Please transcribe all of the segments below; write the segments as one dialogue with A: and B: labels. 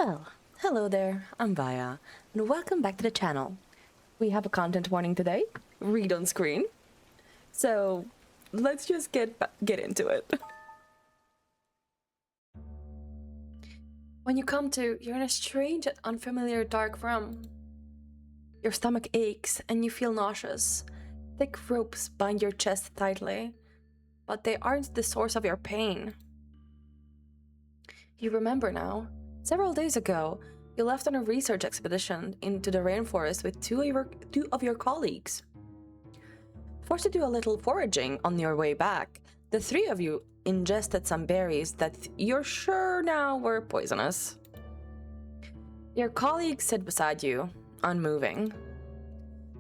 A: Well, hello there, I'm Vaya, and welcome back to the channel. We have a content warning today, read on screen. So, let's just get into it. When you come to, you're in a strange and unfamiliar dark room. Your stomach aches and you feel nauseous. Thick ropes bind your chest tightly, but they aren't the source of your pain. You remember now. Several days ago, you left on a research expedition into the rainforest with two of your colleagues. Forced to do a little foraging on your way back, the three of you ingested some berries that you're sure now were poisonous. Your colleagues sit beside you, unmoving.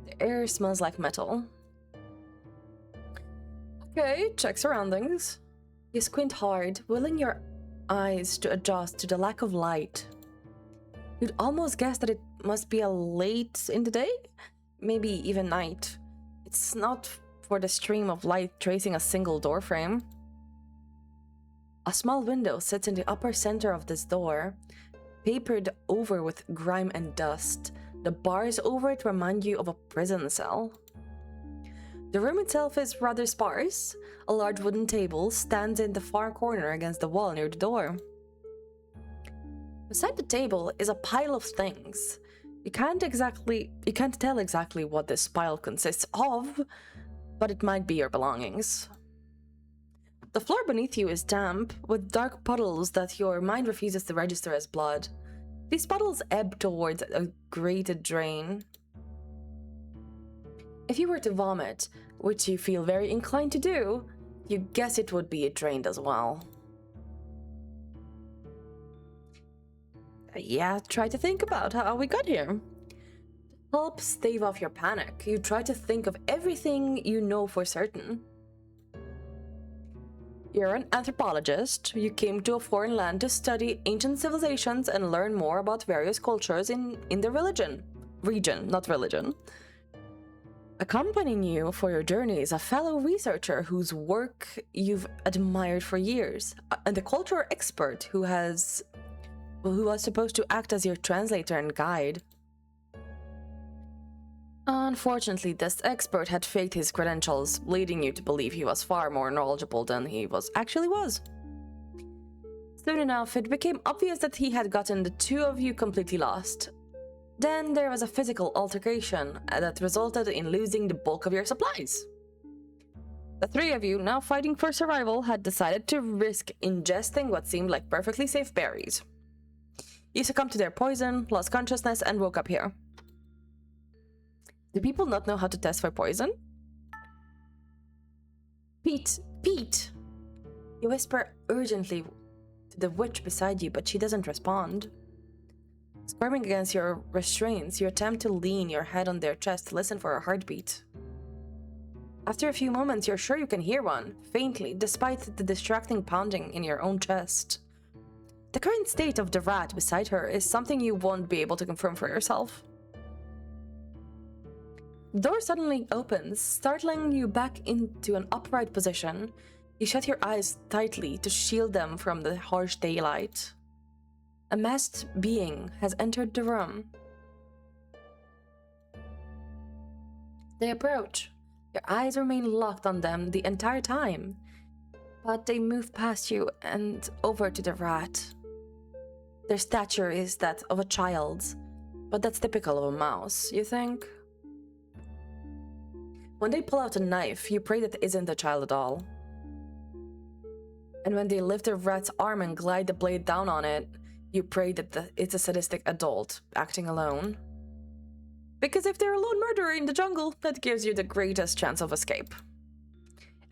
A: The air smells like metal. Okay, check surroundings. You squint hard, willing your eyes to adjust to the lack of light. You'd almost guess that it must be a late in the day, maybe even night. It's not for the stream of light tracing a single doorframe. A small window sits in the upper center of this door, papered over with grime and dust. The bars over it remind you of a prison cell. The room itself is rather sparse. A large wooden table stands in the far corner against the wall near the door. Beside the table is a pile of things. You can't tell exactly what this pile consists of, but it might be your belongings. The floor beneath you is damp, with dark puddles that your mind refuses to register as blood. These puddles ebb towards a grated drain. If you were to vomit, which you feel very inclined to do, you guess it would be drained as well. Yeah, try to think about how we got here. To help stave off your panic, you try to think of everything you know for certain. You're an anthropologist. You came to a foreign land to study ancient civilizations and learn more about various cultures in the region, not religion. Accompanying you for your journey is a fellow researcher whose work you've admired for years, and a cultural expert who was supposed to act as your translator and guide. Unfortunately, this expert had faked his credentials, leading you to believe he was far more knowledgeable than he actually was. Soon enough, it became obvious that he had gotten the two of you completely lost. Then there was a physical altercation that resulted in losing the bulk of your supplies. The three of you, now fighting for survival, had decided to risk ingesting what seemed like perfectly safe berries. You succumbed to their poison, lost consciousness, and woke up here. Do people not know how to test for poison? Pete! Pete! You whisper urgently to the witch beside you, but she doesn't respond. Squirming against your restraints, you attempt to lean your head on their chest to listen for a heartbeat. After a few moments, you're sure you can hear one, faintly, despite the distracting pounding in your own chest. The current state of the rat beside her is something you won't be able to confirm for yourself. The door suddenly opens, startling you back into an upright position. You shut your eyes tightly to shield them from the harsh daylight. A masked being has entered the room. They approach. Your eyes remain locked on them the entire time, but they move past you and over to the rat. Their stature is that of a child's, but that's typical of a mouse, you think? When they pull out a knife, you pray that it isn't a child at all. And when they lift the rat's arm and glide the blade down on it, you pray that it's a sadistic adult, acting alone. Because if they're a lone murderer in the jungle, that gives you the greatest chance of escape.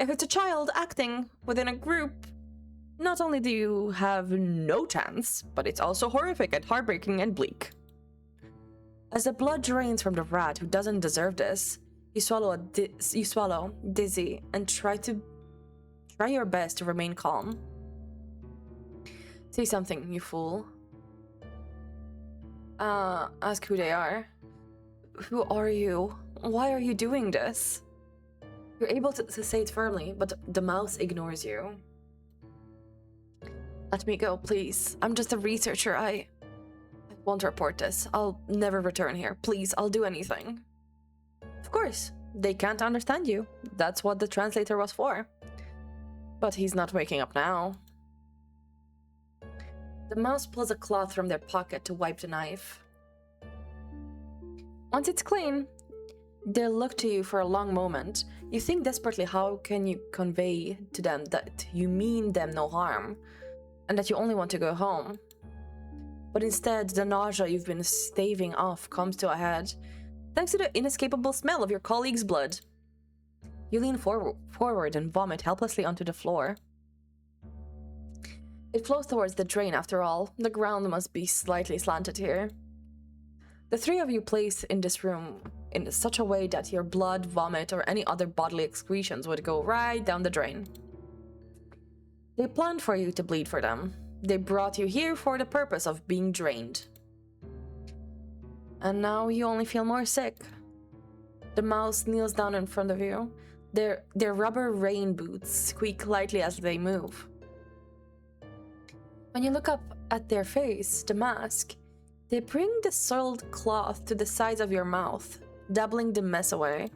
A: If it's a child acting within a group, not only do you have no chance, but it's also horrific and heartbreaking and bleak. As the blood drains from the rat who doesn't deserve this, you swallow, dizzy, and try your best to remain calm. Say something, you fool. Ask who they are. Who are you? Why are you doing this? You're able to say it firmly, but the mouse ignores you. Let me go, please. I'm just a researcher. Won't report this. I'll never return here. Please, I'll do anything. Of course, they can't understand you. That's what the translator was for. But he's not waking up now. The mouse pulls a cloth from their pocket to wipe the knife. Once it's clean, they'll look to you for a long moment. You think desperately, how can you convey to them that you mean them no harm and that you only want to go home? But instead, the nausea you've been staving off comes to a head, thanks to the inescapable smell of your colleague's blood. You lean forward and vomit helplessly onto the floor. It flows towards the drain after all. The ground must be slightly slanted here. The three of you place in this room in such a way that your blood, vomit, or any other bodily excretions would go right down the drain. They planned for you to bleed for them. They brought you here for the purpose of being drained. And now you only feel more sick. The mouse kneels down in front of you. Their rubber rain boots squeak lightly as they move. When you look up at their face, the mask, they bring the soiled cloth to the sides of your mouth, dabbling the mess away.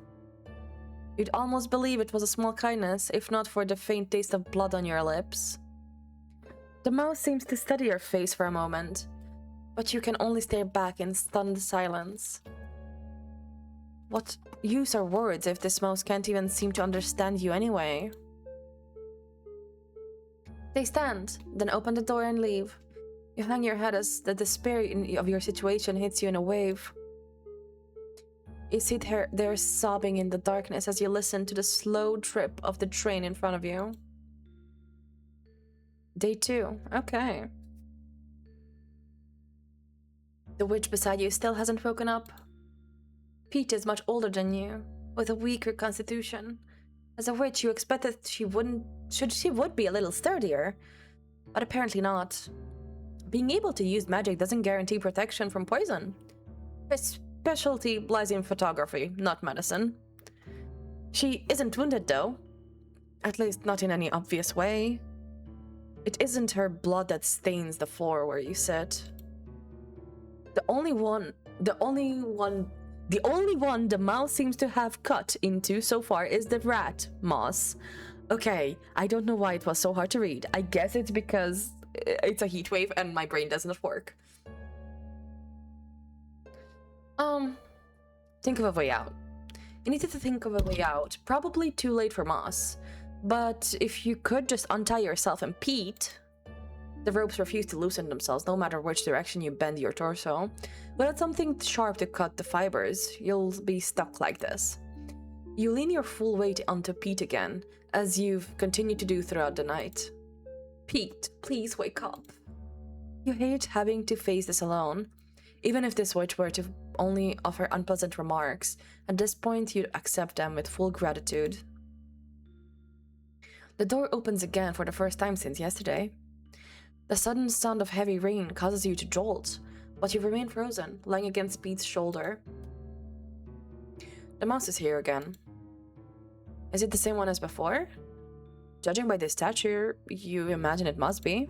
A: You'd almost believe it was a small kindness, if not for the faint taste of blood on your lips. The mouse seems to study your face for a moment, but you can only stare back in stunned silence. What use are words if this mouse can't even seem to understand you anyway? They stand, then open the door and leave. You hang your head as the despair of your situation hits you in a wave. You sit there sobbing in the darkness as you listen to the slow drip of the train in front of you. Day 2. Okay. The witch beside you still hasn't woken up. Pete is much older than you, with a weaker constitution. As a witch, you expected she would be a little sturdier, but apparently not. Being able to use magic doesn't guarantee protection from poison. Her specialty lies in photography, not medicine. She isn't wounded though, at least not in any obvious way. It isn't her blood that stains the floor where you sit. The only one the mouse seems to have cut into so far is the rat moss. Okay, I don't know why it was so hard to read. I guess it's because it's a heat wave and my brain doesn't work. Think of a way out. You needed to think of a way out. Probably too late for Moss. But if you could just untie yourself and Pete... The ropes refuse to loosen themselves, no matter which direction you bend your torso. Without something sharp to cut the fibers, you'll be stuck like this. You lean your full weight onto Pete again, as you've continued to do throughout the night. Pete, please wake up. You hate having to face this alone. Even if this witch were to only offer unpleasant remarks, at this point you'd accept them with full gratitude. The door opens again for the first time since yesterday. The sudden sound of heavy rain causes you to jolt, but you remain frozen, lying against Pete's shoulder. The mouse is here again. Is it the same one as before? Judging by the statue, you imagine it must be.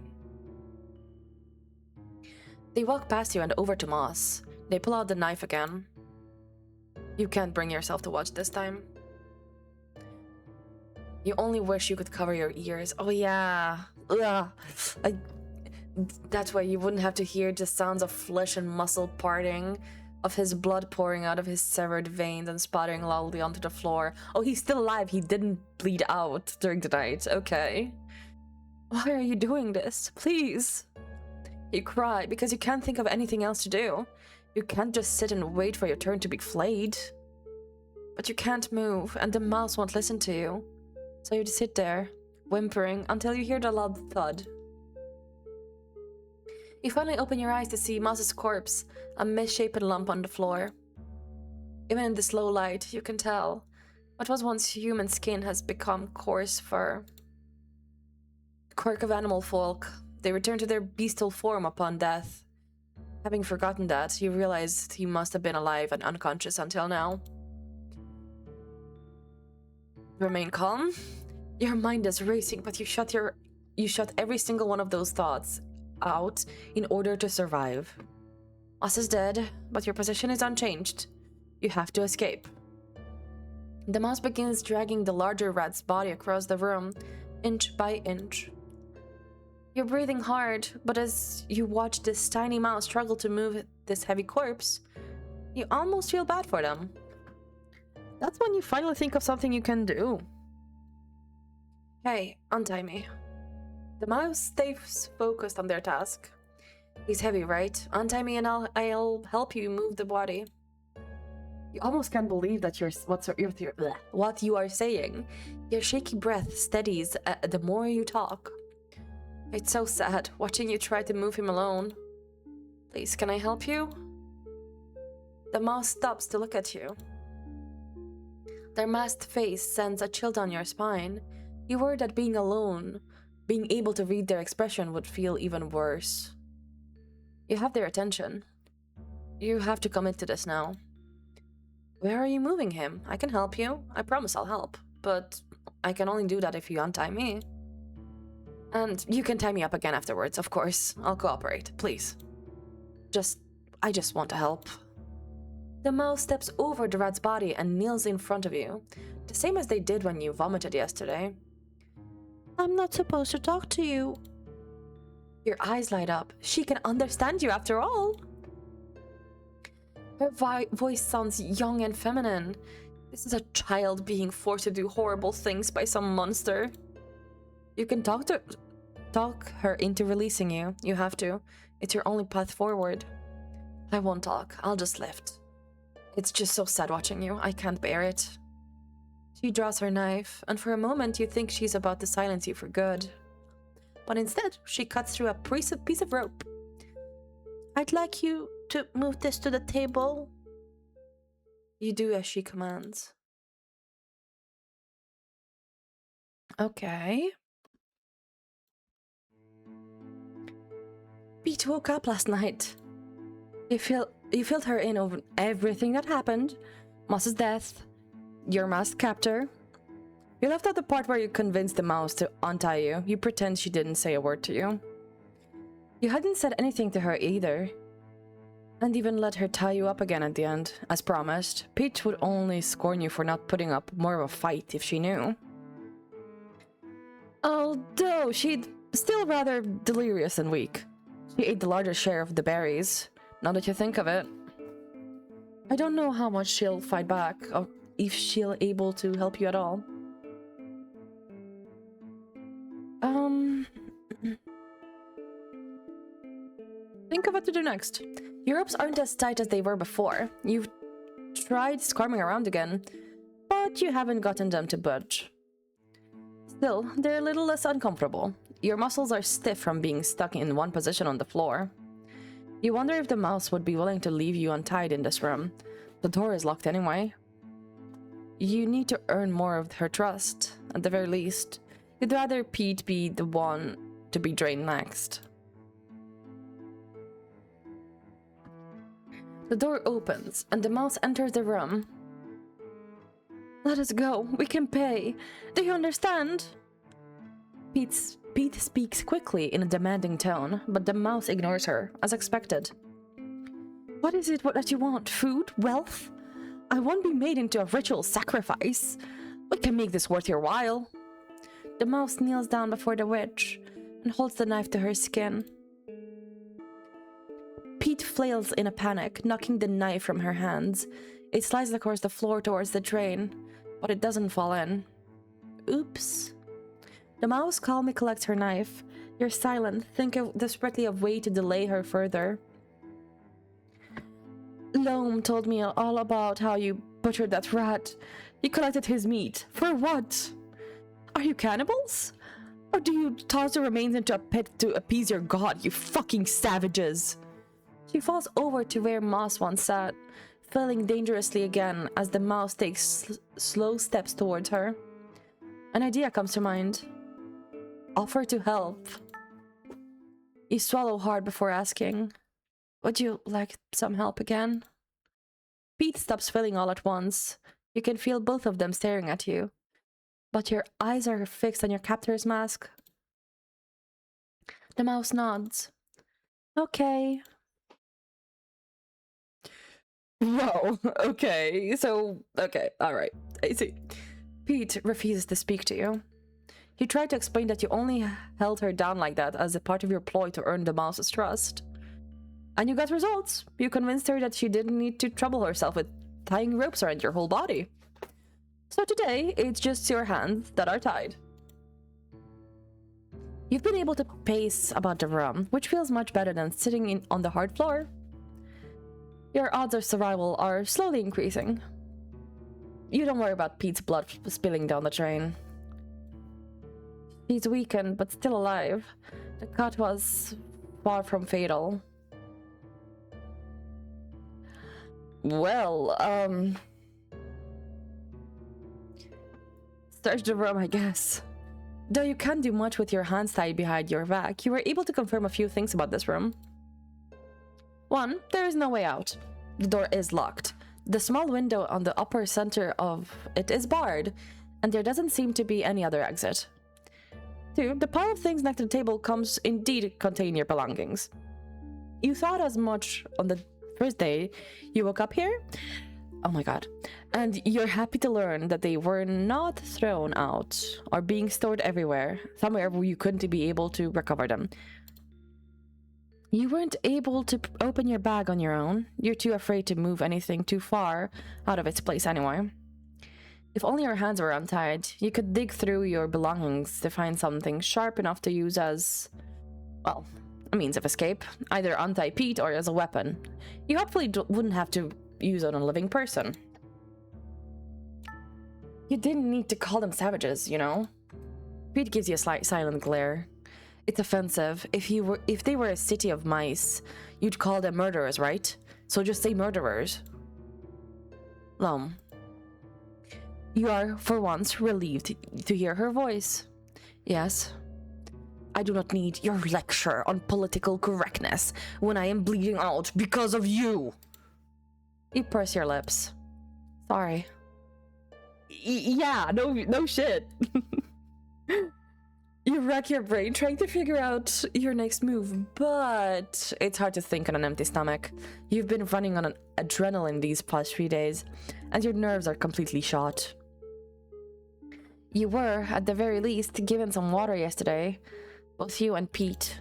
A: They walk past you and over to Moss. They pull out the knife again. You can't bring yourself to watch this time. You only wish you could cover your ears. Oh yeah. Ugh. That way you wouldn't have to hear the sounds of flesh and muscle parting, of his blood pouring out of his severed veins and splattering loudly onto the floor. Oh, he's still alive. He didn't bleed out during the night. Okay. Why are you doing this? Please. You cry because you can't think of anything else to do. You can't just sit and wait for your turn to be flayed. But you can't move, and the mouse won't listen to you. So you just sit there, whimpering, until you hear the loud thud. You finally open your eyes to see Moss's corpse, a misshapen lump on the floor. Even in this low light, you can tell what was once human skin has become coarse fur. Quirk of animal folk, they return to their bestial form upon death. Having forgotten that, you realize he must have been alive and unconscious until now. Remain calm. Your mind is racing, but you shut every single one of those thoughts out in order to survive. Us is dead, but your position is unchanged. You have to escape. The mouse begins dragging the larger rat's body across the room, inch by inch. You're breathing hard, but as you watch this tiny mouse struggle to move this heavy corpse, you almost feel bad for them. That's when you finally think of something you can do. Hey, untie me. The mouse stays focused on their task. He's heavy, right? Untie me and I'll help you move the body. You almost can't believe that what you are saying. Your shaky breath steadies the more you talk. It's so sad watching you try to move him alone. Please, can I help you? The mouse stops to look at you. Their masked face sends a chill down your spine. You worry that being alone, being able to read their expression would feel even worse. You have their attention. You have to commit to this now. Where are you moving him? I can help you. I promise I'll help. But I can only do that if you untie me. And you can tie me up again afterwards, of course. I'll cooperate, please. I just want to help. The mouse steps over the rat's body and kneels in front of you, the same as they did when you vomited yesterday. I'm not supposed to talk to you. Your eyes light up. She can understand you after all. Her voice sounds young and feminine. This is a child being forced to do horrible things by some monster. You can talk her into releasing you. You have to. It's your only path forward. I won't talk. I'll just lift. It's just so sad watching you. I can't bear it. She draws her knife, and for a moment you think she's about to silence you for good. But instead, she cuts through a piece of rope. I'd like you to move this to the table. You do as she commands. Okay. Pete woke up last night. You filled her in over everything that happened. Moss's death. Your masked captor. You left out the part where you convinced the mouse to untie you. You pretend she didn't say a word to you. You hadn't said anything to her either. And even let her tie you up again at the end, as promised. Peach would only scorn you for not putting up more of a fight if she knew. Although she'd still rather delirious than weak. She ate the larger share of the berries, now that you think of it. I don't know how much she'll fight back, or if she'll able to help you at all. Think of what to do next. Your ropes aren't as tight as they were before. You've tried squirming around again, but you haven't gotten them to budge. Still, they're a little less uncomfortable. Your muscles are stiff from being stuck in one position on the floor. You wonder if the mouse would be willing to leave you untied in this room. The door is locked anyway. You need to earn more of her trust, at the very least. You'd rather Pete be the one to be drained next. The door opens, and the mouse enters the room. Let us go. We can pay. Do you understand? Pete speaks quickly in a demanding tone, but the mouse ignores her, as expected. What is it that you want? Food? Wealth? I won't be made into a ritual sacrifice. We can make this worth your while. The mouse kneels down before the witch and holds the knife to her skin. Pete flails in a panic, knocking the knife from her hands. It slides across the floor towards the drain, but it doesn't fall in. Oops. The mouse calmly collects her knife. You're silent, thinking desperately of way to delay her further. Loam told me all about how you butchered that rat. You collected his meat. For what? Are you cannibals? Or do you toss the remains into a pit to appease your god, you fucking savages? She falls over to where Moss once sat, failing dangerously again as the mouse takes slow steps towards her. An idea comes to mind. Offer to help. You swallow hard before asking, would you like some help again? Pete stops filling all at once. You can feel both of them staring at you, but your eyes are fixed on your captor's mask. The mouse nods. Okay. Whoa, okay, so, okay, alright, I see. Pete refuses to speak to you. He tried to explain that you only held her down like that as a part of your ploy to earn the mouse's trust. And you got results. You convinced her that she didn't need to trouble herself with tying ropes around your whole body. So today, it's just your hands that are tied. You've been able to pace about the room, which feels much better than sitting on the hard floor. Your odds of survival are slowly increasing. You don't worry about Pete's blood spilling down the drain. He's weakened, but still alive. The cut was far from fatal. Well, search the room, I guess. Though you can't do much with your hands tied behind your back, you were able to confirm a few things about this room. 1. There is no way out. The door is locked. The small window on the upper center of it is barred, and there doesn't seem to be any other exit. 2. The pile of things next to the table comes indeed contain your belongings. You thought as much on the first day you woke up here? Oh my god. And you're happy to learn that they were not thrown out or being stored everywhere, somewhere where you couldn't be able to recover them. You weren't able to open your bag on your own. You're too afraid to move anything too far out of its place anyway. If only your hands were untied, you could dig through your belongings to find something sharp enough to use as, well, a means of escape, either untie Pete or as a weapon. You hopefully wouldn't have to use on a living person. You didn't need to call them savages, you know? Pete gives you a slight silent glare. It's offensive. If they were a city of mice, you'd call them murderers, right? So just say murderers. Lom. You are, for once, relieved to hear her voice. Yes. I do not need your lecture on political correctness when I am bleeding out because of you. You purse your lips. Sorry. Yeah, no shit. You rack your brain trying to figure out your next move, but it's hard to think on an empty stomach. You've been running on an adrenaline these past 3 days, and your nerves are completely shot. You were, at the very least, given some water yesterday, both you and Pete.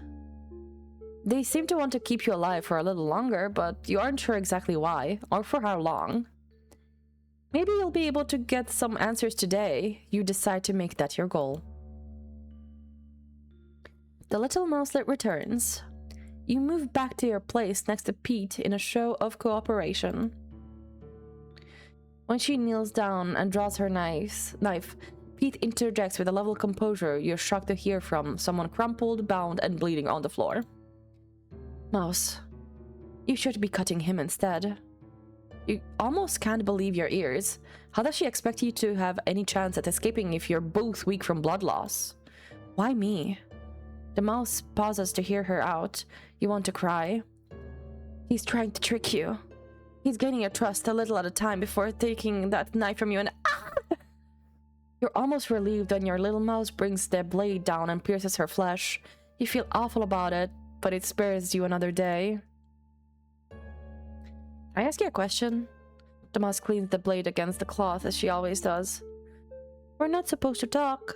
A: They seem to want to keep you alive for a little longer, but you aren't sure exactly why, or for how long. Maybe you'll be able to get some answers today. You decide to make that your goal. The little mouselet returns. You move back to your place next to Pete in a show of cooperation. When she kneels down and draws her knife, Pete interjects with a level composure you're shocked to hear from someone crumpled, bound, and bleeding on the floor. Mouse, you should be cutting him instead. You almost can't believe your ears. How does she expect you to have any chance at escaping if you're both weak from blood loss? Why me? The mouse pauses to hear her out. You want to cry? He's trying to trick you. He's gaining your trust a little at a time before taking that knife from you and You're almost relieved when your little mouse brings the blade down and pierces her flesh. You feel awful about it, but it spares you another day. Can I ask you a question? The mouse cleans the blade against the cloth as she always does. We're not supposed to talk.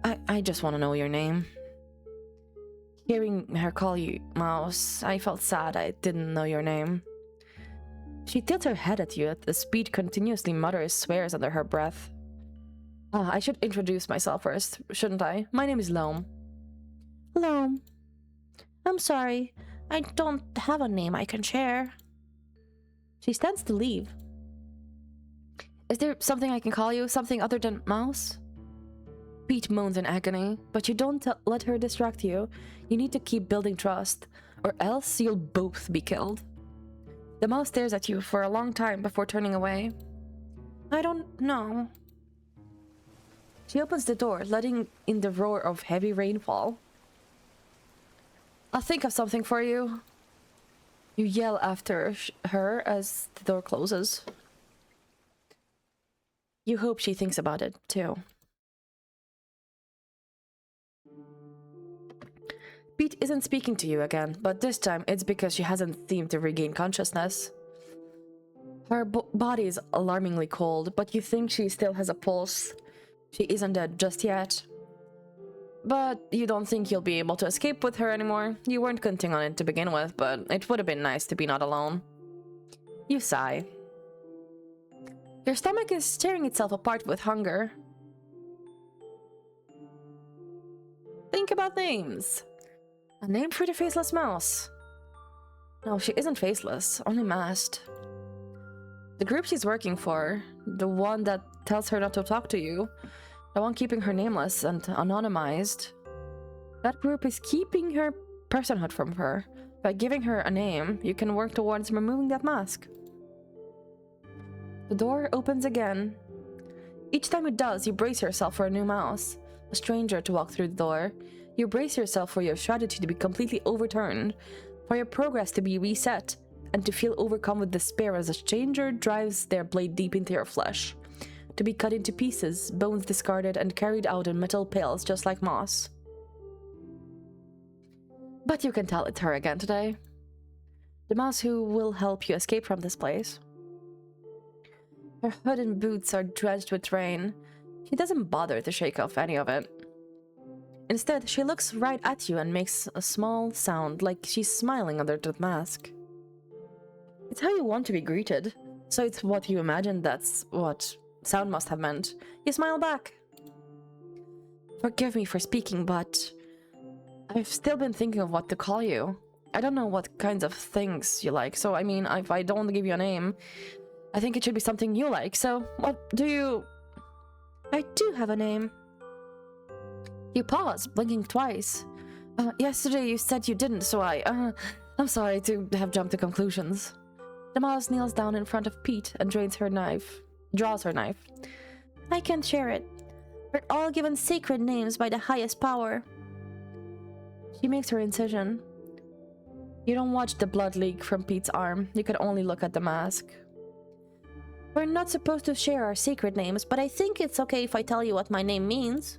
A: I just want to know your name. Hearing her call you Mouse, I felt sad I didn't know your name. She tilts her head at you at the speed continuously mutters swears under her breath. I should introduce myself first, shouldn't I? My name is Loam. Loam. I'm sorry, I don't have a name I can share. She stands to leave. Is there something I can call you? Something other than Mouse? Pete moans in agony, but you don't let her distract you. You need to keep building trust, or else you'll both be killed. The mouse stares at you for a long time before turning away. I don't know. She opens the door, letting in the roar of heavy rainfall. I'll think of something for you. You yell after her as the door closes. You hope she thinks about it, too. Pete isn't speaking to you again, but this time it's because she hasn't seemed to regain consciousness. Her body is alarmingly cold, but you think she still has a pulse. She isn't dead just yet. But you don't think you'll be able to escape with her anymore. You weren't counting on it to begin with, but it would have been nice to be not alone. You sigh. Your stomach is tearing itself apart with hunger. Think about names. A name for the faceless mouse. No, she isn't faceless, only masked. The group she's working for, the one that tells her not to talk to you, the one keeping her nameless and anonymized, that group is keeping her personhood from her. By giving her a name, you can work towards removing that mask. The door opens again. Each time it does, you brace yourself for a new mouse, a stranger to walk through the door. You brace yourself for your strategy to be completely overturned, for your progress to be reset, and to feel overcome with despair as a stranger drives their blade deep into your flesh, to be cut into pieces, bones discarded, and carried out in metal pails just like moss. But you can tell it's her again today. The mouse who will help you escape from this place. Her hood and boots are drenched with rain. She doesn't bother to shake off any of it. Instead, she looks right at you and makes a small sound like she's smiling under the mask. It's how you want to be greeted, so it's what you imagine that's what sound must have meant. You smile back. Forgive me for speaking, but I've still been thinking of what to call you. I don't know what kinds of things you like, so I mean, if I don't give you a name, I think it should be something you like, so what do you... I do have a name. You pause, blinking twice. Yesterday you said you didn't, so I'm sorry to have jumped to conclusions. The mouse kneels down in front of Pete and draws her knife. I can't share it. We're all given sacred names by the highest power. She makes her incision. You don't watch the blood leak from Pete's arm. You can only look at the mask. We're not supposed to share our secret names, but I think it's okay if I tell you what my name means.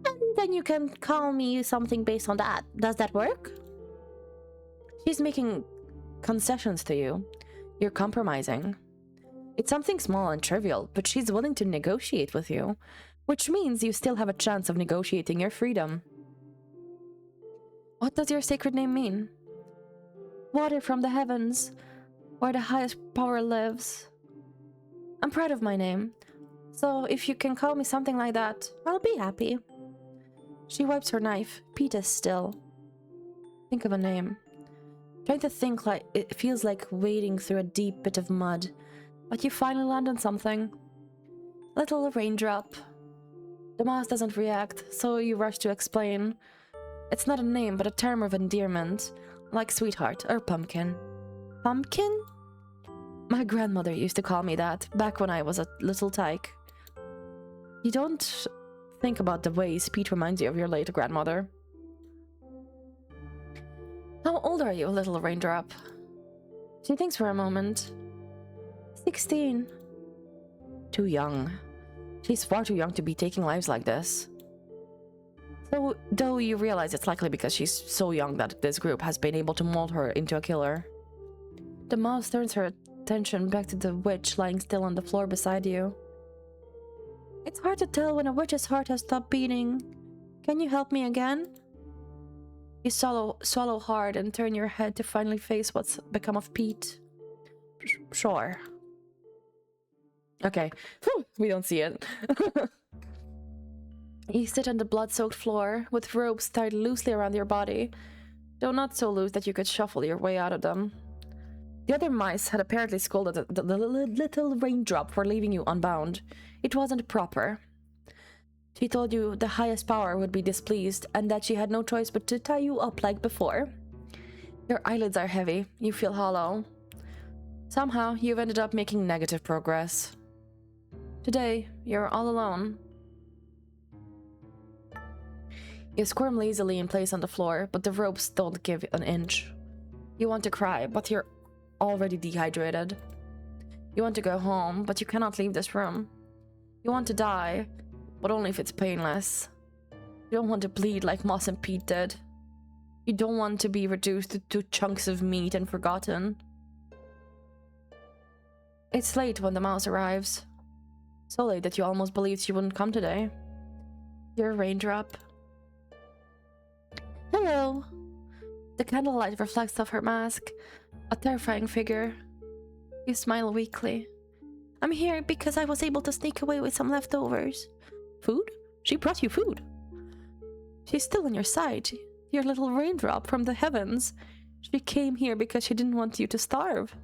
A: And then you can call me something based on that. Does that work? She's making concessions to you. You're compromising. It's something small and trivial, but she's willing to negotiate with you, which means you still have a chance of negotiating your freedom. What does your sacred name mean? Water from the heavens, where the highest power lives. I'm proud of my name, so if you can call me something like that, I'll be happy. She wipes her knife. Pete is still. Think of a name. Trying to think, like it feels like wading through a deep bit of mud, but you finally land on something. Little raindrop. The mouse doesn't react, so you rush to explain. It's not a name, but a term of endearment, like sweetheart or pumpkin. Pumpkin? My grandmother used to call me that, back when I was a little tyke. You don't think about the ways Pete reminds you of your late grandmother. How old are you, little raindrop? She thinks for a moment. 16. Too young. She's far too young to be taking lives like this. So, though you realize it's likely because she's so young that this group has been able to mold her into a killer. The mouse turns her attention back to the witch lying still on the floor beside you. It's hard to tell when a witch's heart has stopped beating. Can you help me again? You swallow hard and turn your head to finally face what's become of Pete. Sure. Okay. Whew, we don't see it. You sit on the blood-soaked floor with ropes tied loosely around your body, though not so loose that you could shuffle your way out of them. The other mice had apparently scolded the little raindrop for leaving you unbound. It wasn't proper. She told you the highest power would be displeased and that she had no choice but to tie you up like before. Your eyelids are heavy. You feel hollow. Somehow, you've ended up making negative progress. Today, you're all alone. You squirm lazily in place on the floor, but the ropes don't give an inch. You want to cry, but you're already dehydrated. You want to go home, but you cannot leave this room. You want to die, but only if it's painless. You don't want to bleed like Moss and Pete did. You don't want to be reduced to chunks of meat and forgotten. It's late when the mouse arrives. So late that you almost believed she wouldn't come today. You're a raindrop. Hello. The candlelight reflects off her mask, a terrifying figure. You smile weakly. I'm here because I was able to sneak away with some leftovers. Food? She brought you food. She's still on your side. Your little raindrop from the heavens. She came here because she didn't want you to starve.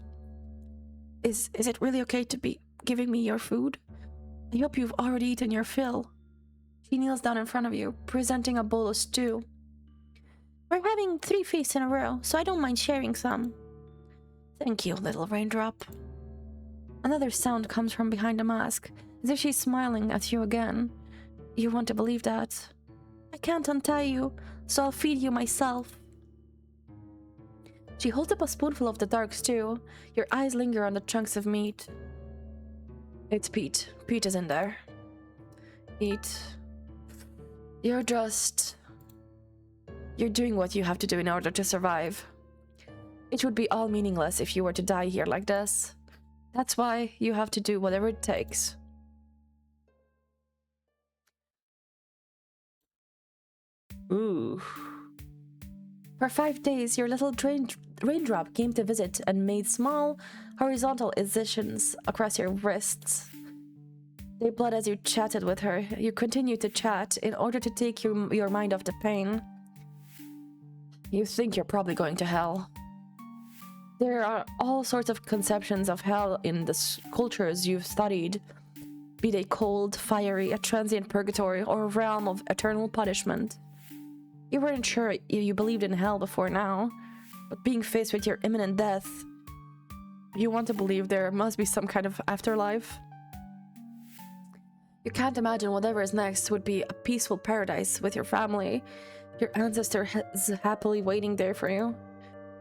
A: Is it really okay to be giving me your food? I hope you've already eaten your fill. She kneels down in front of you, presenting a bowl of stew. We're having 3 feasts in a row, so I don't mind sharing some. Thank you, little raindrop. Another sound comes from behind the mask, as if she's smiling at you again. You want to believe that. I can't untie you, so I'll feed you myself. She holds up a spoonful of the dark stew. Your eyes linger on the chunks of meat. It's Pete. Pete is in there. Eat. You're doing what you have to do in order to survive. It would be all meaningless if you were to die here like this. That's why you have to do whatever it takes. Ooh. For 5 days, your little raindrop came to visit and made small, horizontal incisions across your wrists. They bled as you chatted with her. You continued to chat in order to take your mind off the pain. You think you're probably going to hell. There are all sorts of conceptions of hell in the cultures you've studied, be they cold, fiery, a transient purgatory, or a realm of eternal punishment. You weren't sure you believed in hell before now, but being faced with your imminent death, you want to believe there must be some kind of afterlife. You can't imagine whatever is next would be a peaceful paradise with your family, your ancestors happily waiting there for you.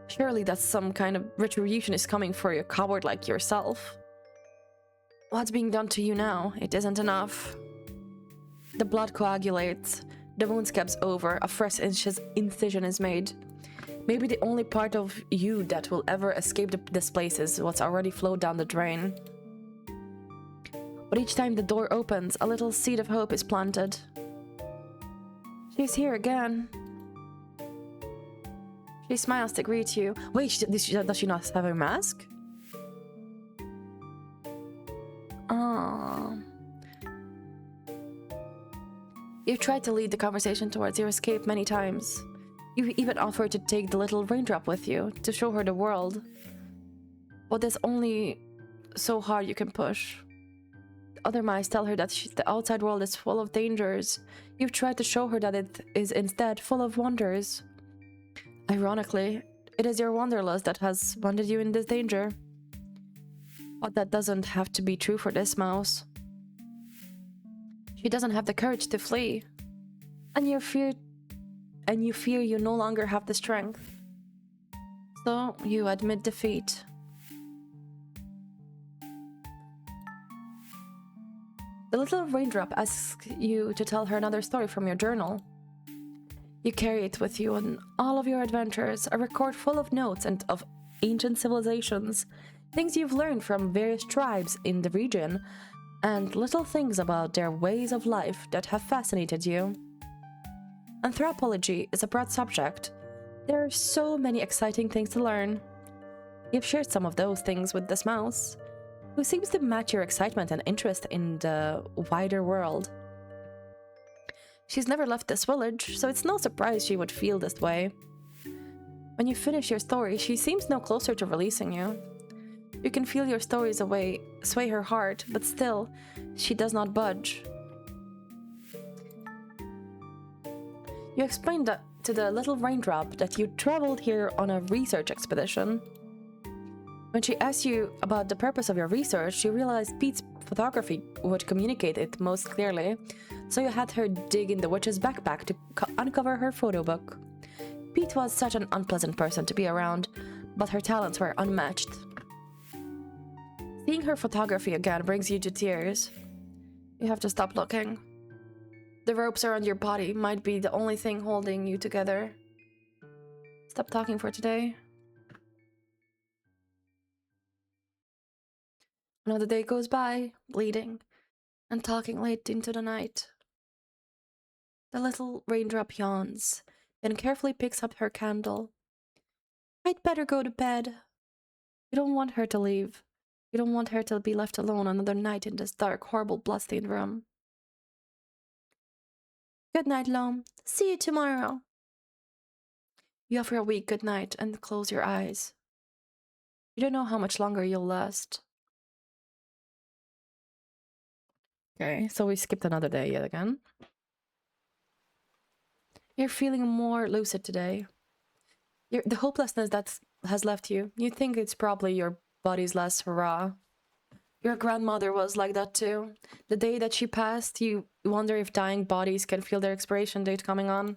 A: Surely that's some kind of retribution is coming for a coward like yourself. What's being done to you now? It isn't enough. The blood coagulates, the wound scabs over, a fresh incision is made. Maybe the only part of you that will ever escape this place is what's already flowed down the drain. But each time the door opens, a little seed of hope is planted. She's here again. She smiles to greet you. Wait, does she not have her mask? Ah. You've tried to lead the conversation towards your escape many times. You even offered to take the little raindrop with you, to show her the world. But there's only so hard you can push. Other mice tell her that the outside world is full of dangers. You've tried to show her that it is instead full of wonders. Ironically, it is your wanderlust that has landed you in this danger. But that doesn't have to be true for this mouse. She doesn't have the courage to flee. And you fear you no longer have the strength. So you admit defeat. The little raindrop asks you to tell her another story from your journal. You carry it with you on all of your adventures, a record full of notes and of ancient civilizations, things you've learned from various tribes in the region, and little things about their ways of life that have fascinated you. Anthropology is a broad subject. There are so many exciting things to learn. You've shared some of those things with this mouse, who seems to match your excitement and interest in the wider world. She's never left this village, so it's no surprise she would feel this way. When you finish your story, she seems no closer to releasing you. You can feel your stories sway her heart, but still, she does not budge. You explained to the little raindrop that you traveled here on a research expedition. When she asked you about the purpose of your research, you realized Pete's photography would communicate it most clearly, so you had her dig in the witch's backpack to uncover her photo book. Pete was such an unpleasant person to be around, but her talents were unmatched. Seeing her photography again brings you to tears. You have to stop looking. The ropes around your body might be the only thing holding you together. Stop talking for today. Another day goes by, bleeding and talking late into the night. The little raindrop yawns, then carefully picks up her candle. I'd better go to bed. You don't want her to leave. You don't want her to be left alone another night in this dark, horrible, bloodstained room. Good night, Lom. See you tomorrow. You offer a weak good night and close your eyes. You don't know how much longer you'll last. Okay, so we skipped another day yet again. You're feeling more lucid today. The hopelessness that has left you, you think it's probably your body's last hurrah. Your grandmother was like that too. The day that she passed, you wonder if dying bodies can feel their expiration date coming on.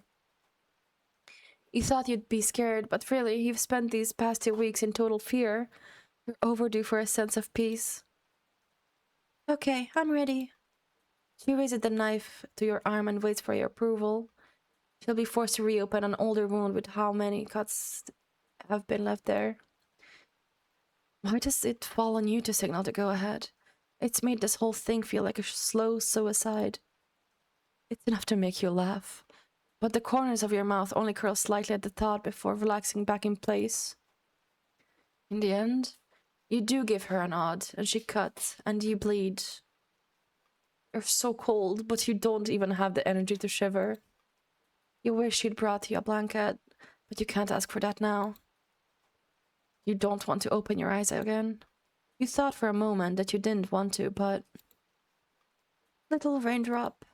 A: You thought you'd be scared, but really, you've spent these past 2 weeks in total fear. You're overdue for a sense of peace. Okay, I'm ready. She raises the knife to your arm and waits for your approval. She'll be forced to reopen an older wound with how many cuts have been left there. Why does it fall on you to signal to go ahead? It's made this whole thing feel like a slow suicide. It's enough to make you laugh, but the corners of your mouth only curl slightly at the thought before relaxing back in place. In the end, you do give her a nod, and she cuts, and you bleed. You're so cold, but you don't even have the energy to shiver. You wish she'd brought you a blanket, but you can't ask for that now. You don't want to open your eyes again. You thought for a moment that you didn't want to, but... Little raindrop.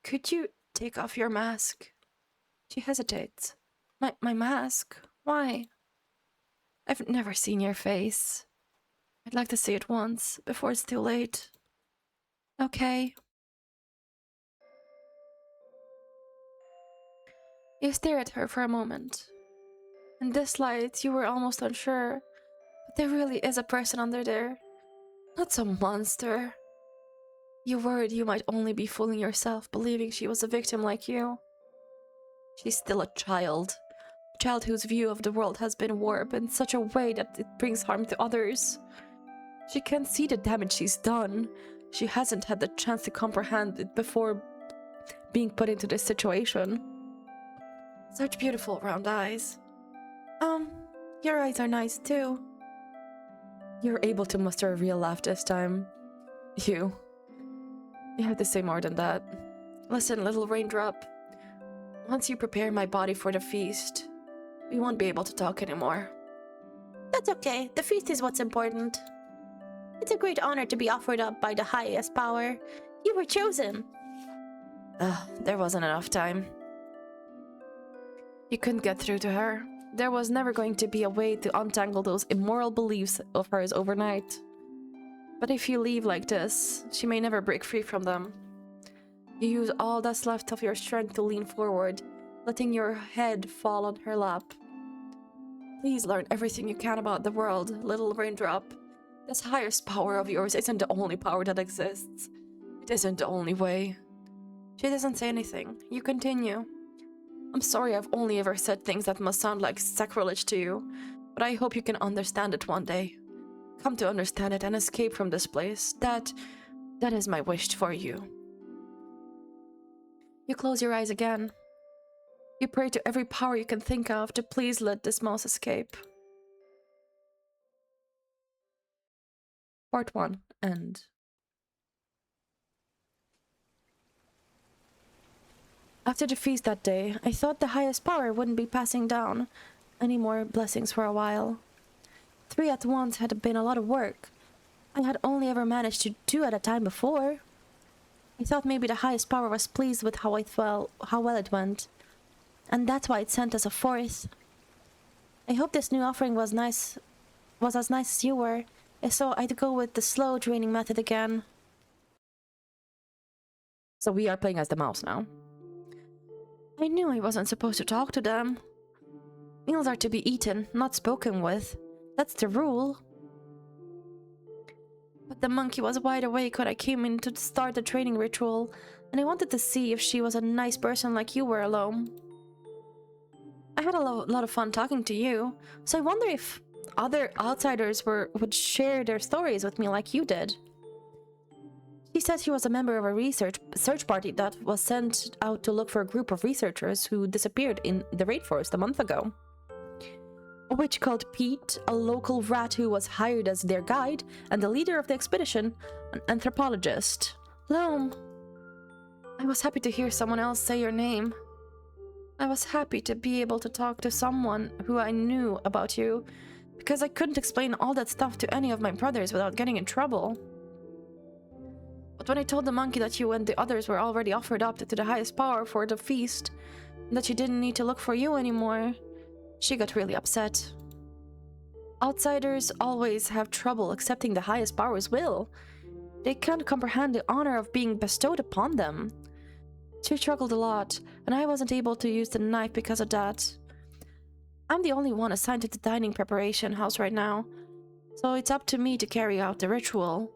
A: Could you take off your mask? She hesitates. My mask? Why? I've never seen your face. I'd like to see it once, before it's too late. Okay. You stare at her for a moment. In this light, you were almost unsure, but there really is a person under there. Not some monster. You worried you might only be fooling yourself, believing she was a victim like you. She's still a child whose view of the world has been warped in such a way that it brings harm to others. She can't see the damage she's done. She hasn't had the chance to comprehend it before being put into this situation. Such beautiful round eyes. Your eyes are nice too. You're able to muster a real laugh this time. You have to say more than that. Listen, little raindrop. Once you prepare my body for the feast, we won't be able to talk anymore. That's okay. The feast is what's important. It's a great honor to be offered up by the highest power. You were chosen. There wasn't enough time. You couldn't get through to her. There was never going to be a way to untangle those immoral beliefs of hers overnight. But if you leave like this, she may never break free from them. You use all that's left of your strength to lean forward, letting your head fall on her lap. Please learn everything you can about the world, little raindrop. This highest power of yours isn't the only power that exists. It isn't the only way. She doesn't say anything. You continue. I'm sorry I've only ever said things that must sound like sacrilege to you, but I hope you can understand it one day. Come to understand it and escape from this place. That is my wish for you. You close your eyes again. You pray to every power you can think of to please let this mouse escape. Part 1, end. After the feast that day, I thought the highest power wouldn't be passing down any more blessings for a while. 3 at once had been a lot of work. I had only ever managed to 2 at a time before. I thought maybe the highest power was pleased with how well it went, and that's why it sent us a 4th. I hope this new offering was as nice as you were, so I'd go with the slow draining method again. So we are playing as the mouse now. I knew I wasn't supposed to talk to them. Meals are to be eaten, not spoken with. That's the rule. But the monkey was wide awake when I came in to start the training ritual, and I wanted to see if she was a nice person like you were, alone. I had a lot of fun talking to you, so I wonder if other outsiders would share their stories with me like you did. She said she was a member of a search party that was sent out to look for a group of researchers who disappeared in the rainforest a month ago. A witch called Pete, a local rat who was hired as their guide, and the leader of the expedition, an anthropologist. Loam. I was happy to hear someone else say your name. I was happy to be able to talk to someone who I knew about you, because I couldn't explain all that stuff to any of my brothers without getting in trouble. But when I told the monkey that you and the others were already offered up to the highest power for the feast, and that she didn't need to look for you anymore, she got really upset. Outsiders always have trouble accepting the highest power's will. They can't comprehend the honor of being bestowed upon them. She struggled a lot, and I wasn't able to use the knife because of that. I'm the only one assigned to the dining preparation house right now, so it's up to me to carry out the ritual.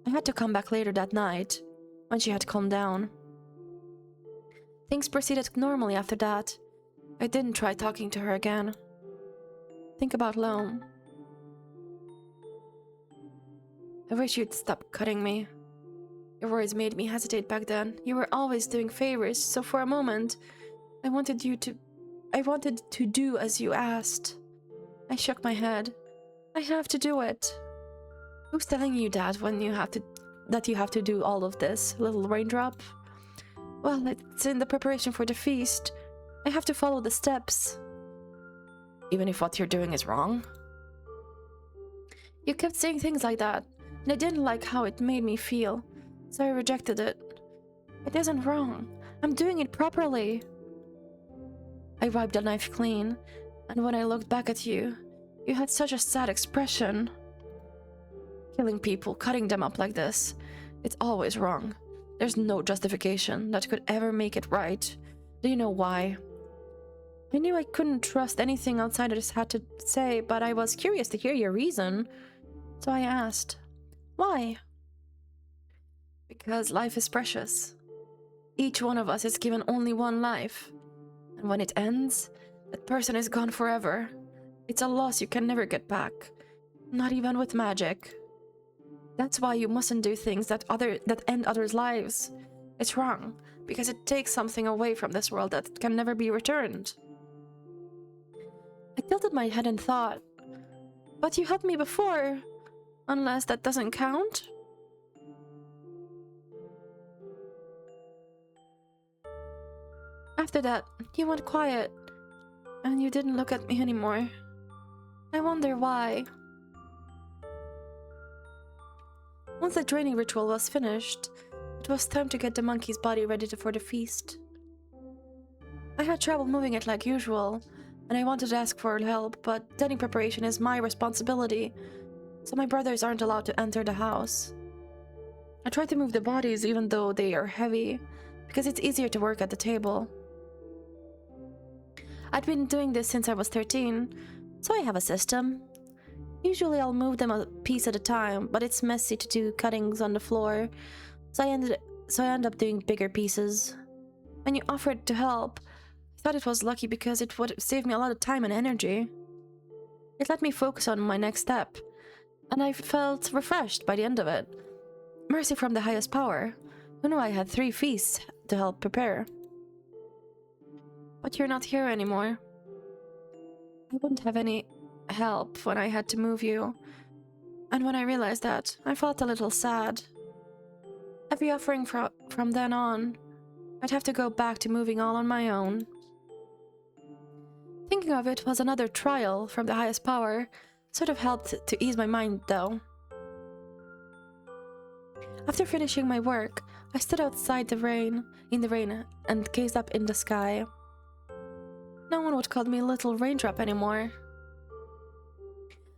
A: I had to come back later that night, when she had calmed down. Things proceeded normally after that. I didn't try talking to her again. Think about Loam. I wish you'd stop cutting me. Your words made me hesitate back then. You were always doing favors, so for a moment, I wanted to do as you asked. I shook my head. I have to do it. Who's telling you that that you have to do all of this, little raindrop? Well, it's in the preparation for the feast. I have to follow the steps. Even if what you're doing is wrong? You kept saying things like that, and I didn't like how it made me feel, so I rejected it. It isn't wrong. I'm doing it properly. I wiped the knife clean, and when I looked back at you, you had such a sad expression. Killing people, cutting them up like this, it's always wrong. There's no justification that could ever make it right. Do you know why? I knew I couldn't trust anything outsiders had to say, but I was curious to hear your reason. So I asked, why? Because life is precious. Each one of us is given only one life. And when it ends, that person is gone forever. It's a loss you can never get back. Not even with magic. That's why you mustn't do things that end others' lives. It's wrong, because it takes something away from this world that can never be returned. I tilted my head and thought, but you helped me before, unless that doesn't count? After that, you went quiet, and you didn't look at me anymore. I wonder why. Once the draining ritual was finished, it was time to get the monkey's body ready for the feast. I had trouble moving it like usual, and I wanted to ask for help, but dining preparation is my responsibility, so my brothers aren't allowed to enter the house. I tried to move the bodies even though they are heavy, because it's easier to work at the table. I'd been doing this since I was 13, so I have a system. Usually I'll move them a piece at a time, but it's messy to do cuttings on the floor, so I end up doing bigger pieces. When you offered to help, I thought it was lucky because it would save me a lot of time and energy. It let me focus on my next step, and I felt refreshed by the end of it. Mercy from the highest power, who knew I had 3 feasts to help prepare. But you're not here anymore. I wouldn't have any help when I had to move you, and when I realized that, I felt a little sad. Every offering from then on, I'd have to go back to moving all on my own. Thinking of it was another trial from the highest power, sort of helped to ease my mind though. After finishing my work, I stood outside in the rain, and gazed up in the sky. No one would call me Little Raindrop anymore.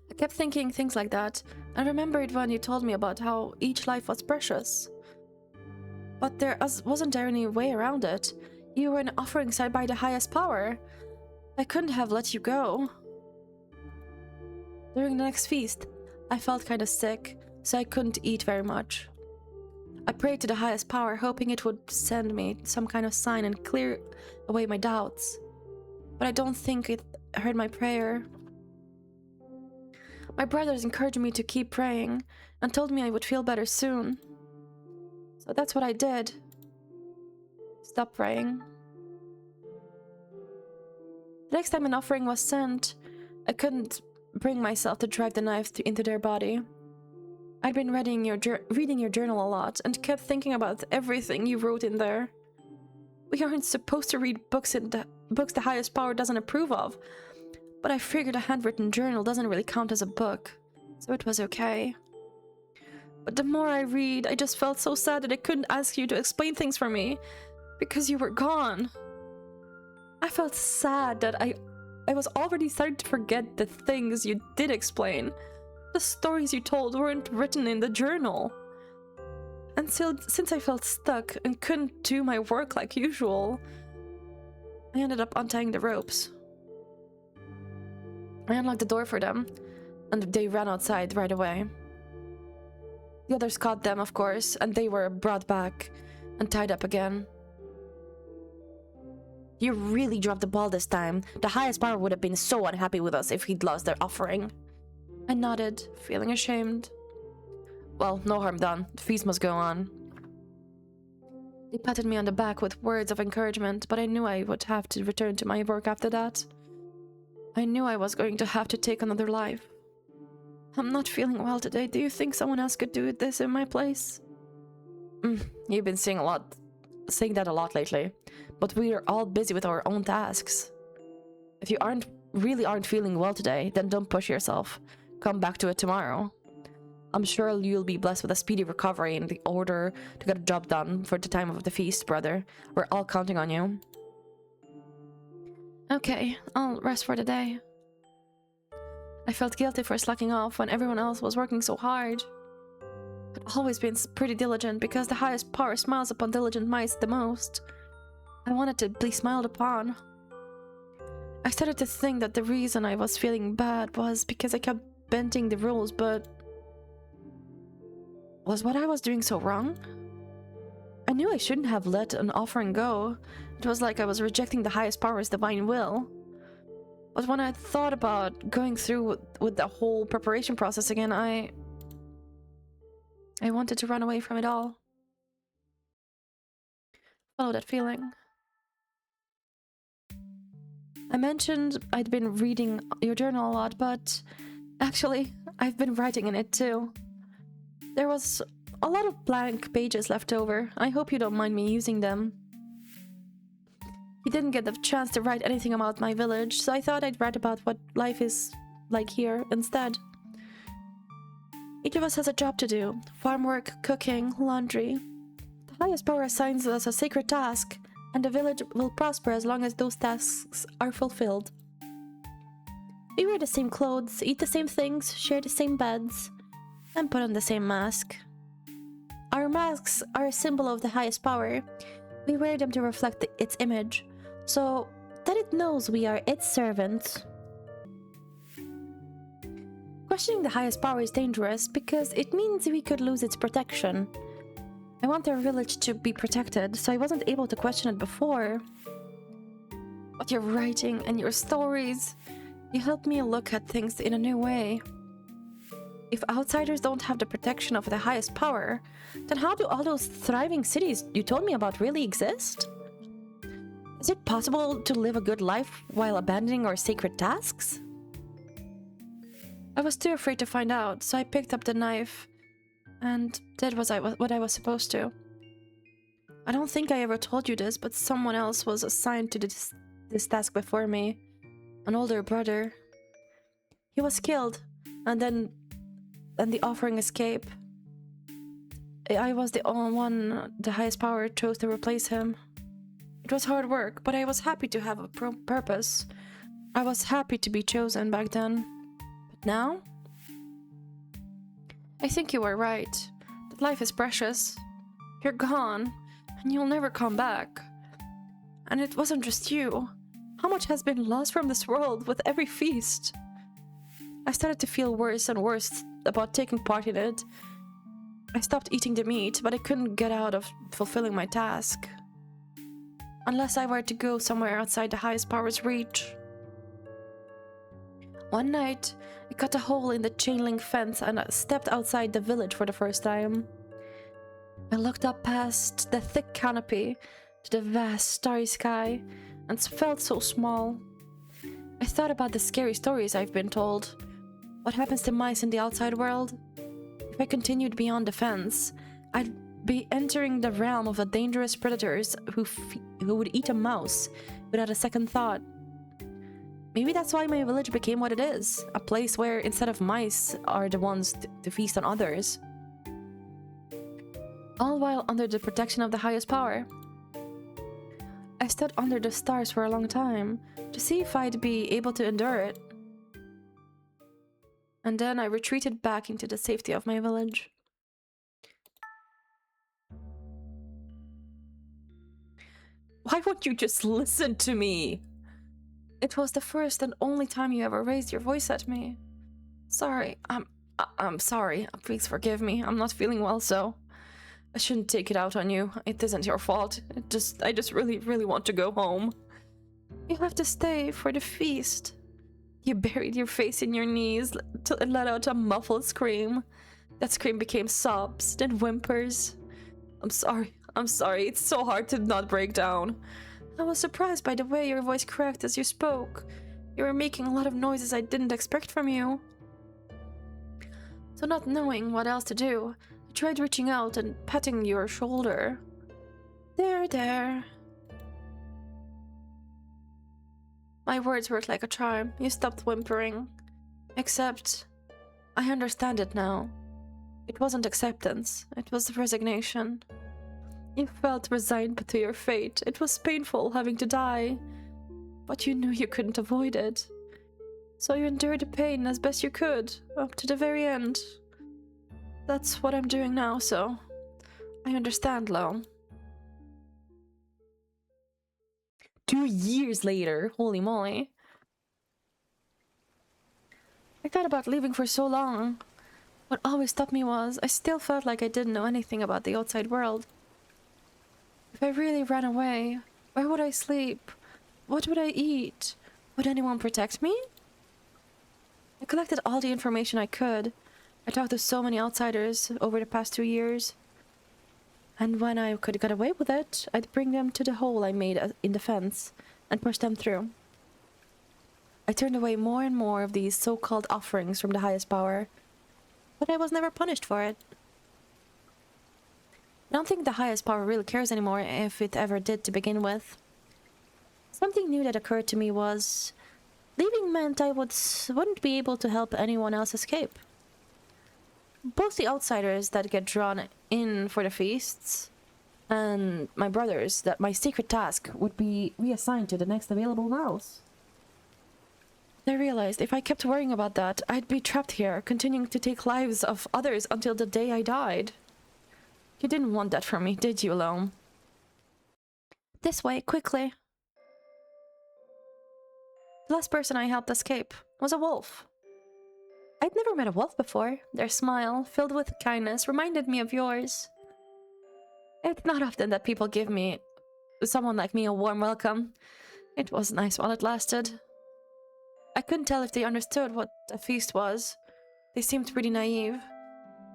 A: I kept thinking things like that, and remembered when you told me about how each life was precious. But wasn't there any way around it? You were an offering sent by the highest power. I couldn't have let you go. During the next feast, I felt kind of sick, so I couldn't eat very much. I prayed to the highest power, hoping it would send me some kind of sign and clear away my doubts. But I don't think it heard my prayer. My brothers encouraged me to keep praying and told me I would feel better soon. So that's what I did. Stop praying. The next time an offering was sent, I couldn't bring myself to drive the knife into their body. I'd been reading your journal a lot and kept thinking about everything you wrote in there. We aren't supposed to read books the highest power doesn't approve of, but I figured a handwritten journal doesn't really count as a book, so it was okay. But the more I read, I just felt so sad that I couldn't ask you to explain things for me, because you were gone. I felt sad that I was already starting to forget the things you did explain. The stories you told weren't written in the journal. And since I felt stuck and couldn't do my work like usual, I ended up untying the ropes. I unlocked the door for them, and they ran outside right away. The others caught them, of course, and they were brought back and tied up again. You really dropped the ball this time. The highest power would have been so unhappy with us if he'd lost their offering. I nodded, feeling ashamed. Well, no harm done. The feast must go on. They patted me on the back with words of encouragement, but I knew I would have to return to my work after that. I knew I was going to have to take another life. I'm not feeling well today. Do you think someone else could do this in my place? You've been saying that a lot lately, but we are all busy with our own tasks. If you really aren't feeling well today, then don't push yourself. Come back to it tomorrow. I'm sure you'll be blessed with a speedy recovery in the order to get a job done for the time of the feast, brother. We're all counting on you. Okay, I'll rest for the day. I felt guilty for slacking off when everyone else was working so hard. I'd always been pretty diligent because the highest power smiles upon diligent minds the most. I wanted to be smiled upon. I started to think that the reason I was feeling bad was because I kept bending the rules, but was what I was doing so wrong? I knew I shouldn't have let an offering go. It was like I was rejecting the highest power's divine will. But when I thought about going through with the whole preparation process again, I wanted to run away from it all. Follow that feeling. I mentioned I'd been reading your journal a lot, but actually, I've been writing in it too. There was a lot of blank pages left over. I hope you don't mind me using them. You didn't get the chance to write anything about my village, so I thought I'd write about what life is like here instead. Each of us has a job to do: farm work, cooking, laundry. The highest power assigns us a sacred task, and the village will prosper as long as those tasks are fulfilled. We wear the same clothes, eat the same things, share the same beds, and put on the same mask. Our masks are a symbol of the highest power. We wear them to reflect its image, so that it knows we are its servants. Questioning the highest power is dangerous because it means we could lose its protection. I want our village to be protected, so I wasn't able to question it before. But your writing and your stories, you helped me look at things in a new way. If outsiders don't have the protection of the highest power, then how do all those thriving cities you told me about really exist? Is it possible to live a good life while abandoning our sacred tasks? I was too afraid to find out, so I picked up the knife and did what I was supposed to. I don't think I ever told you this, but someone else was assigned to this task before me. An older brother. He was killed, and the offering escaped. I was the only one the highest power chose to replace him. It was hard work, but I was happy to have a purpose. I was happy to be chosen back then. But now? I think you were right. That life is precious. You're gone, and you'll never come back. And it wasn't just you. How much has been lost from this world with every feast? I started to feel worse and worse about taking part in it. I stopped eating the meat, but I couldn't get out of fulfilling my task. Unless I were to go somewhere outside the highest power's reach. One night, I cut a hole in the chain link fence and I stepped outside the village for the first time. I looked up past the thick canopy to the vast starry sky and felt so small. I thought about the scary stories I've been told. What happens to mice in the outside world? If I continued beyond the fence, I'd be entering the realm of the dangerous predators who would eat a mouse without a second thought. Maybe that's why my village became what it is, a place where instead of mice are the ones to feast on others. All while under the protection of the highest power. I stood under the stars for a long time to see if I'd be able to endure it. And then I retreated back into the safety of my village. Why won't you just listen to me? It was the first and only time you ever raised your voice at me. Sorry, I'm sorry. Please forgive me. I'm not feeling well, so I shouldn't take it out on you. It isn't your fault. I just really, really want to go home. You have to stay for the feast. You buried your face in your knees till it let out a muffled scream. That scream became sobs, then whimpers. I'm sorry. It's so hard to not break down. I was surprised by the way your voice cracked as you spoke. You were making a lot of noises I didn't expect from you. So not knowing what else to do, I tried reaching out and patting your shoulder. There. My words worked like a charm. You stopped whimpering. Except, I understand it now. It wasn't acceptance. It was resignation. You felt resigned to your fate. It was painful having to die. But you knew you couldn't avoid it. So you endured the pain as best you could, up to the very end. That's what I'm doing now, so I understand, Lo. 2 years later, holy moly. I thought about leaving for so long. What always stopped me was I still felt like I didn't know anything about the outside world. If I really ran away, where would I sleep? What would I eat? Would anyone protect me? I collected all the information I could. I talked to so many outsiders over the past 2 years. And when I could get away with it, I'd bring them to the hole I made in the fence and push them through. I turned away more and more of these so-called offerings from the highest power, but I was never punished for it. I don't think the highest power really cares anymore, if it ever did to begin with. Something new that occurred to me was leaving meant I wouldn't be able to help anyone else escape. Both the outsiders that get drawn in for the feasts and my brothers, that my secret task would be reassigned to the next available mouse. I realized if I kept worrying about that, I'd be trapped here, continuing to take lives of others until the day I died. You didn't want that for me, did you, Loam? This way, quickly. The last person I helped escape was a wolf. I'd never met a wolf before. Their smile, filled with kindness, reminded me of yours. It's not often that people give someone like me a warm welcome. It was nice while it lasted. I couldn't tell if they understood what a feast was. They seemed pretty naive.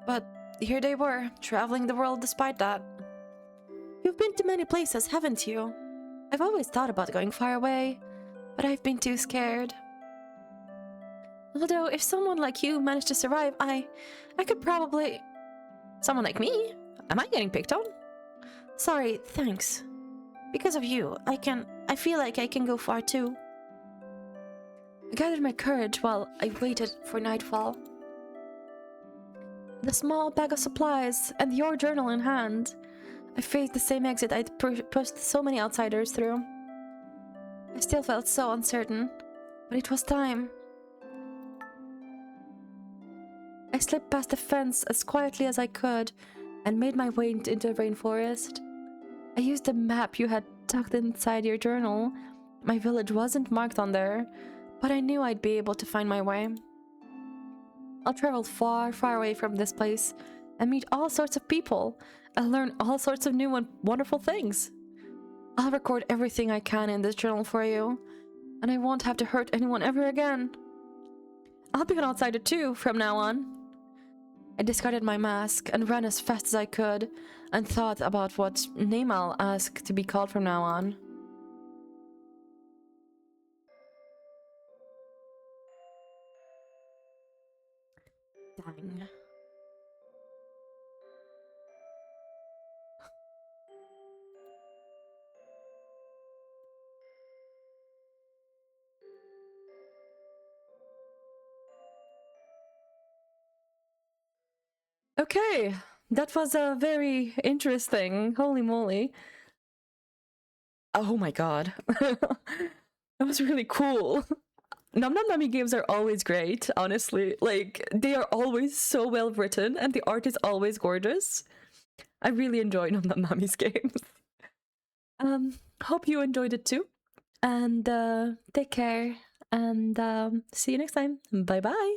A: But here they were, traveling the world despite that. You've been to many places, haven't you? I've always thought about going far away, but I've been too scared. Although, if someone like you managed to survive, I could probably... Someone like me? Am I getting picked on? Sorry, thanks. Because of you, I feel like I can go far too. I gathered my courage while I waited for nightfall. The small bag of supplies and your journal in hand, I faced the same exit I'd pushed so many outsiders through. I still felt so uncertain, but it was time. I slipped past the fence as quietly as I could and made my way into the rainforest. I used the map you had tucked inside your journal. My village wasn't marked on there, but I knew I'd be able to find my way. I'll travel far, far away from this place and meet all sorts of people and learn all sorts of new and wonderful things. I'll record everything I can in this journal for you, and I won't have to hurt anyone ever again. I'll be an outsider too from now on. I discarded my mask and ran as fast as I could and thought about what name I'll ask to be called from now on. Dang. Okay, that was very interesting. Holy moly. Oh my god. That was really cool. Nom Nom Nummy games are always great, honestly. Like, they are always so well written and the art is always gorgeous. I really enjoy Nom Nom Nummy's games. Hope you enjoyed it too. And take care and see you next time. Bye bye.